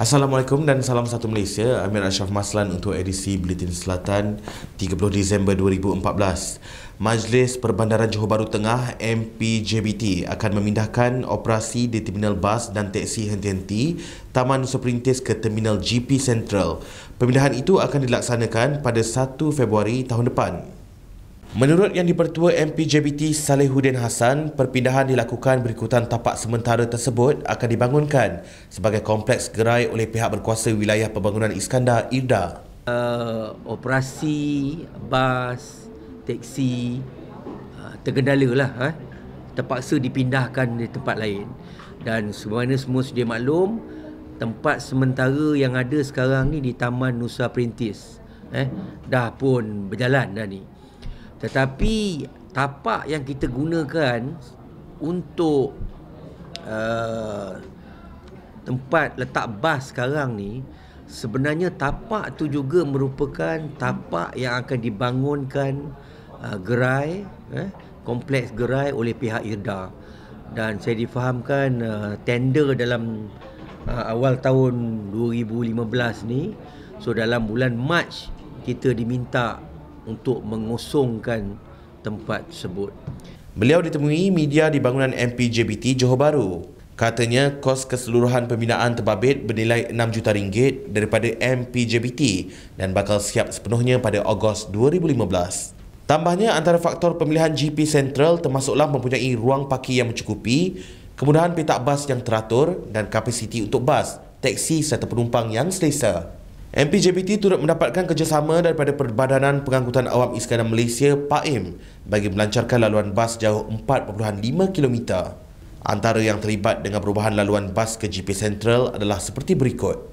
Assalamualaikum dan salam satu Malaysia. Amir Ashraf Maslan untuk edisi Buletin Selatan 30 Disember 2014. Majlis Perbandaran Johor Bahru Tengah MPJBT akan memindahkan operasi di Terminal Bas dan Teksi Henti-Henti Taman Nusa Perintis ke Terminal GP Central. Pemindahan itu akan dilaksanakan pada 1 Februari tahun depan. Menurut Yang di-Pertua MPJBT Salihuddin Hassan, perpindahan dilakukan berikutan tapak sementara tersebut akan dibangunkan sebagai kompleks gerai oleh pihak berkuasa wilayah pembangunan Iskandar IRDA. Operasi bas, teksi tergendala lah, terpaksa dipindahkan di tempat lain. Dan sebagaimana semua sedia maklum, tempat sementara yang ada sekarang ni di Taman Nusa Perintis dah pun berjalan dah ni. Tetapi tapak yang kita gunakan untuk tempat letak bas sekarang ni, sebenarnya tapak tu juga merupakan tapak yang akan dibangunkan gerai, kompleks gerai oleh pihak IRDA. Dan saya difahamkan tender dalam awal tahun 2015 ni, so dalam bulan Mac kita diminta untuk mengosongkan tempat tersebut. Beliau ditemui media di bangunan MPJBT Johor Bahru. Katanya kos keseluruhan pembinaan terbabit bernilai RM6 juta daripada MPJBT dan bakal siap sepenuhnya pada Ogos 2015. Tambahnya, antara faktor pemilihan GP Central termasuklah mempunyai ruang parkir yang mencukupi, kemudahan petak bas yang teratur dan kapasiti untuk bas, teksi serta penumpang yang selesa. MPJBT turut mendapatkan kerjasama daripada Perbadanan Pengangkutan Awam Iskandar Malaysia PAIM bagi melancarkan laluan bas jauh 4.5 km. Antara yang terlibat dengan perubahan laluan bas ke GP Central adalah seperti berikut.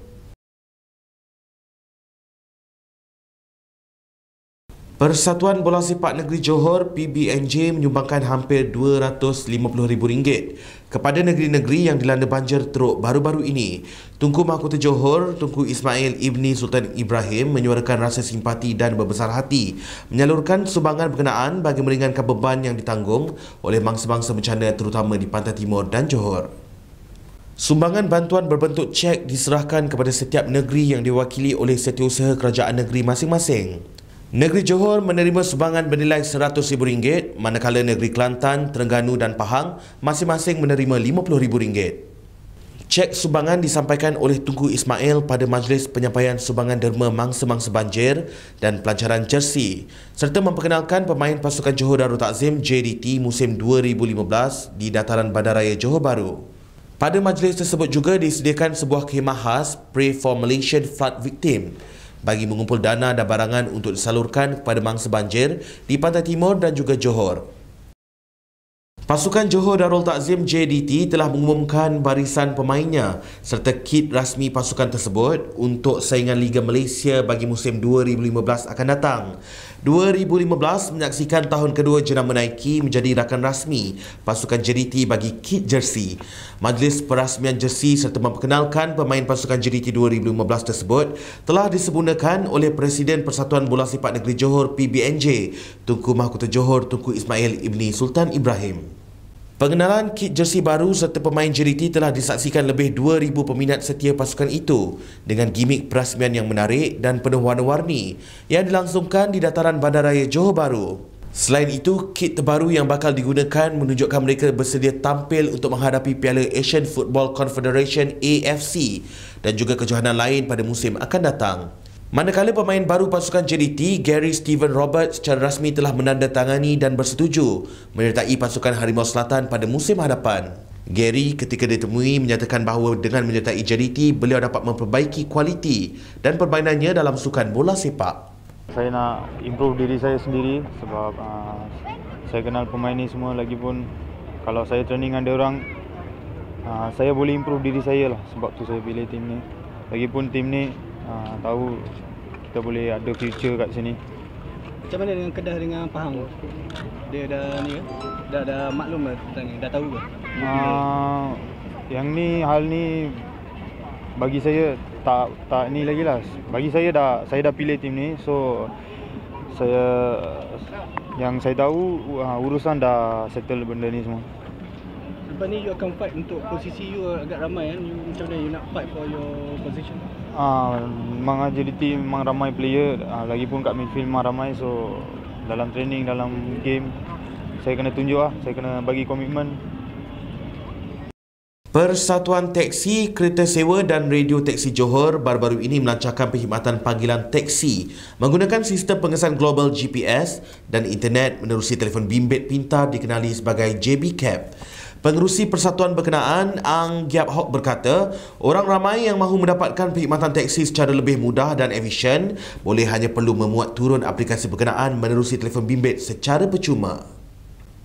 Persatuan Bola Sepak Negeri Johor PBNJ menyumbangkan hampir RM250,000 kepada negeri-negeri yang dilanda banjir teruk baru-baru ini. Tunku Mahkota Johor, Tunku Ismail Ibni Sultan Ibrahim menyuarakan rasa simpati dan berbesar hati menyalurkan sumbangan berkenaan bagi meringankan beban yang ditanggung oleh mangsa-mangsa bencana terutama di Pantai Timur dan Johor. Sumbangan bantuan berbentuk cek diserahkan kepada setiap negeri yang diwakili oleh setiausaha kerajaan negeri masing-masing. Negeri Johor menerima sumbangan bernilai RM100,000, manakala negeri Kelantan, Terengganu dan Pahang masing-masing menerima RM50,000. Cek sumbangan disampaikan oleh Tunku Ismail pada Majlis Penyampaian Sumbangan Derma Mangsa-Mangsa Banjir dan Pelancaran Jersey serta memperkenalkan pemain pasukan Johor Darul Takzim JDT musim 2015 di dataran Bandaraya Johor Bahru. Pada majlis tersebut juga disediakan sebuah khemah khas Pray for Malaysian Flood Victim bagi mengumpul dana dan barangan untuk disalurkan kepada mangsa banjir di Pantai Timur dan juga Johor. Pasukan Johor Darul Takzim JDT telah mengumumkan barisan pemainnya serta kit rasmi pasukan tersebut untuk saingan Liga Malaysia bagi musim 2015 akan datang. 2015 menyaksikan tahun kedua jenama Nike menjadi rakan rasmi pasukan JDT bagi kit jersey. Majlis perasmian jersey serta memperkenalkan pemain pasukan JDT 2015 tersebut telah disempurnakan oleh Presiden Persatuan Bola Sepak Negeri Johor PBNJ, Tunku Mahkota Johor Tunku Ismail Ibni Sultan Ibrahim. Pengenalan kit jersey baru serta pemain JDT telah disaksikan lebih 2,000 peminat setia pasukan itu dengan gimik perasmian yang menarik dan penuh warna-warni yang dilangsungkan di dataran Bandaraya Johor Bahru. Selain itu, kit terbaru yang bakal digunakan menunjukkan mereka bersedia tampil untuk menghadapi Piala Asian Football Confederation AFC dan juga kejohanan lain pada musim akan datang. Manakala pemain baru pasukan JDT, Gary Steven Roberts secara rasmi telah menandatangani dan bersetuju menyertai pasukan Harimau Selatan pada musim hadapan. Gary ketika ditemui menyatakan bahawa dengan menyertai JDT, beliau dapat memperbaiki kualiti dan permainannya dalam sukan bola sepak. Saya nak improve diri saya sendiri sebab saya kenal pemain ni semua, lagipun kalau saya training dengan dia orang, saya boleh improve diri saya lah, sebab tu saya pilih tim ni. Lagipun tim ni tahu kita boleh ada future kat sini. Macam mana dengan Kedah dengan Pahang? Dia dah ni ke? Dah maklum lah tentang ni, dah tahu ke? Yang ni, hal ni bagi saya tak ni lagi lah. Bagi saya dah pilih tim ni, so yang saya tahu urusan dah settle benda ni semua. Lepas ni you akan fight untuk posisi you agak ramai kan. You macam mana you nak fight for your position? Memang JDT memang ramai player, lagipun kat midfield memang ramai, so dalam training, dalam game saya kena tunjuk saya kena bagi komitmen. Persatuan Teksi, Kereta Sewa dan Radio Teksi Johor baru-baru ini melancarkan perkhidmatan panggilan teksi menggunakan sistem pengesan global GPS dan internet menerusi telefon bimbit pintar dikenali sebagai JB Cab. Pengerusi persatuan berkenaan, Ang Giap Hock berkata, orang ramai yang mahu mendapatkan perkhidmatan teksi secara lebih mudah dan efisien boleh hanya perlu memuat turun aplikasi berkenaan menerusi telefon bimbit secara percuma.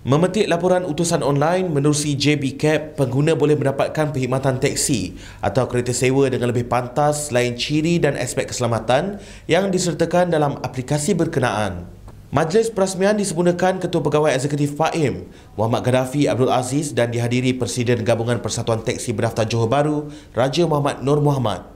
Memetik laporan utusan online menerusi JB Cab, pengguna boleh mendapatkan perkhidmatan teksi atau kereta sewa dengan lebih pantas selain ciri dan aspek keselamatan yang disertakan dalam aplikasi berkenaan. Majlis perasmian disempurnakan Ketua Pegawai Eksekutif PAIM, Muhammad Gaddafi Abdul Aziz dan dihadiri Presiden Gabungan Persatuan Teksi Berdaftar Johor Bahru, Raja Muhammad Nur Muhammad.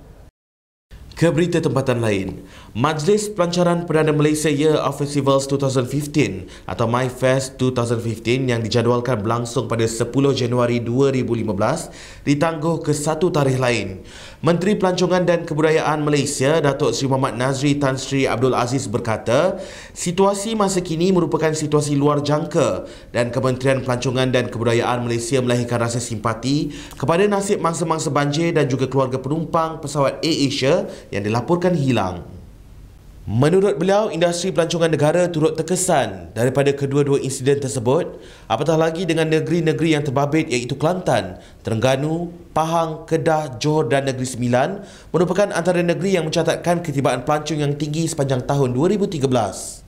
Ke berita tempatan lain, Majlis Pelancaran Perdana Malaysia Year of Festivals 2015 atau MyFest 2015 yang dijadualkan berlangsung pada 10 Januari 2015 ditangguh ke satu tarikh lain. Menteri Pelancongan dan Kebudayaan Malaysia, Datuk Seri Muhammad Nazri Tan Sri Abdul Aziz berkata, situasi masa kini merupakan situasi luar jangka dan Kementerian Pelancongan dan Kebudayaan Malaysia melahirkan rasa simpati kepada nasib mangsa-mangsa banjir dan juga keluarga penumpang pesawat AirAsia yang dilaporkan hilang. Menurut beliau, industri pelancongan negara turut terkesan daripada kedua-dua insiden tersebut, apatah lagi dengan negeri-negeri yang terbabit iaitu Kelantan, Terengganu, Pahang, Kedah, Johor dan Negeri Sembilan merupakan antara negeri yang mencatatkan ketibaan pelancong yang tinggi sepanjang tahun 2013.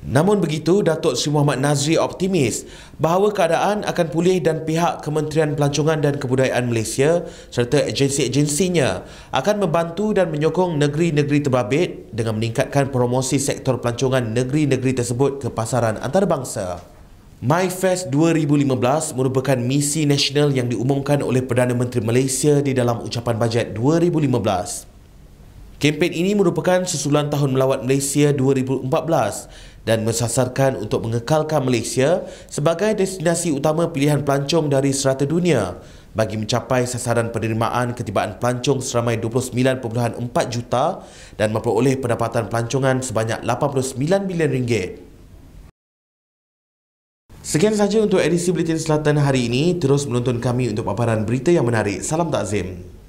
Namun begitu, Datuk Seri Muhammad Nazri optimis bahawa keadaan akan pulih dan pihak Kementerian Pelancongan dan Kebudayaan Malaysia serta agensi-agensinya akan membantu dan menyokong negeri-negeri terbabit dengan meningkatkan promosi sektor pelancongan negeri-negeri tersebut ke pasaran antarabangsa. MyFest 2015 merupakan misi nasional yang diumumkan oleh Perdana Menteri Malaysia di dalam ucapan bajet 2015. Kempen ini merupakan susulan Tahun Melawat Malaysia 2014 dan mensasarkan untuk mengekalkan Malaysia sebagai destinasi utama pilihan pelancong dari serata dunia bagi mencapai sasaran penerimaan ketibaan pelancong seramai 29.4 juta dan memperoleh pendapatan pelancongan sebanyak 89 bilion ringgit. Sekian sahaja untuk edisi Buletin Selatan hari ini. Terus menonton kami untuk paparan berita yang menarik. Salam takzim.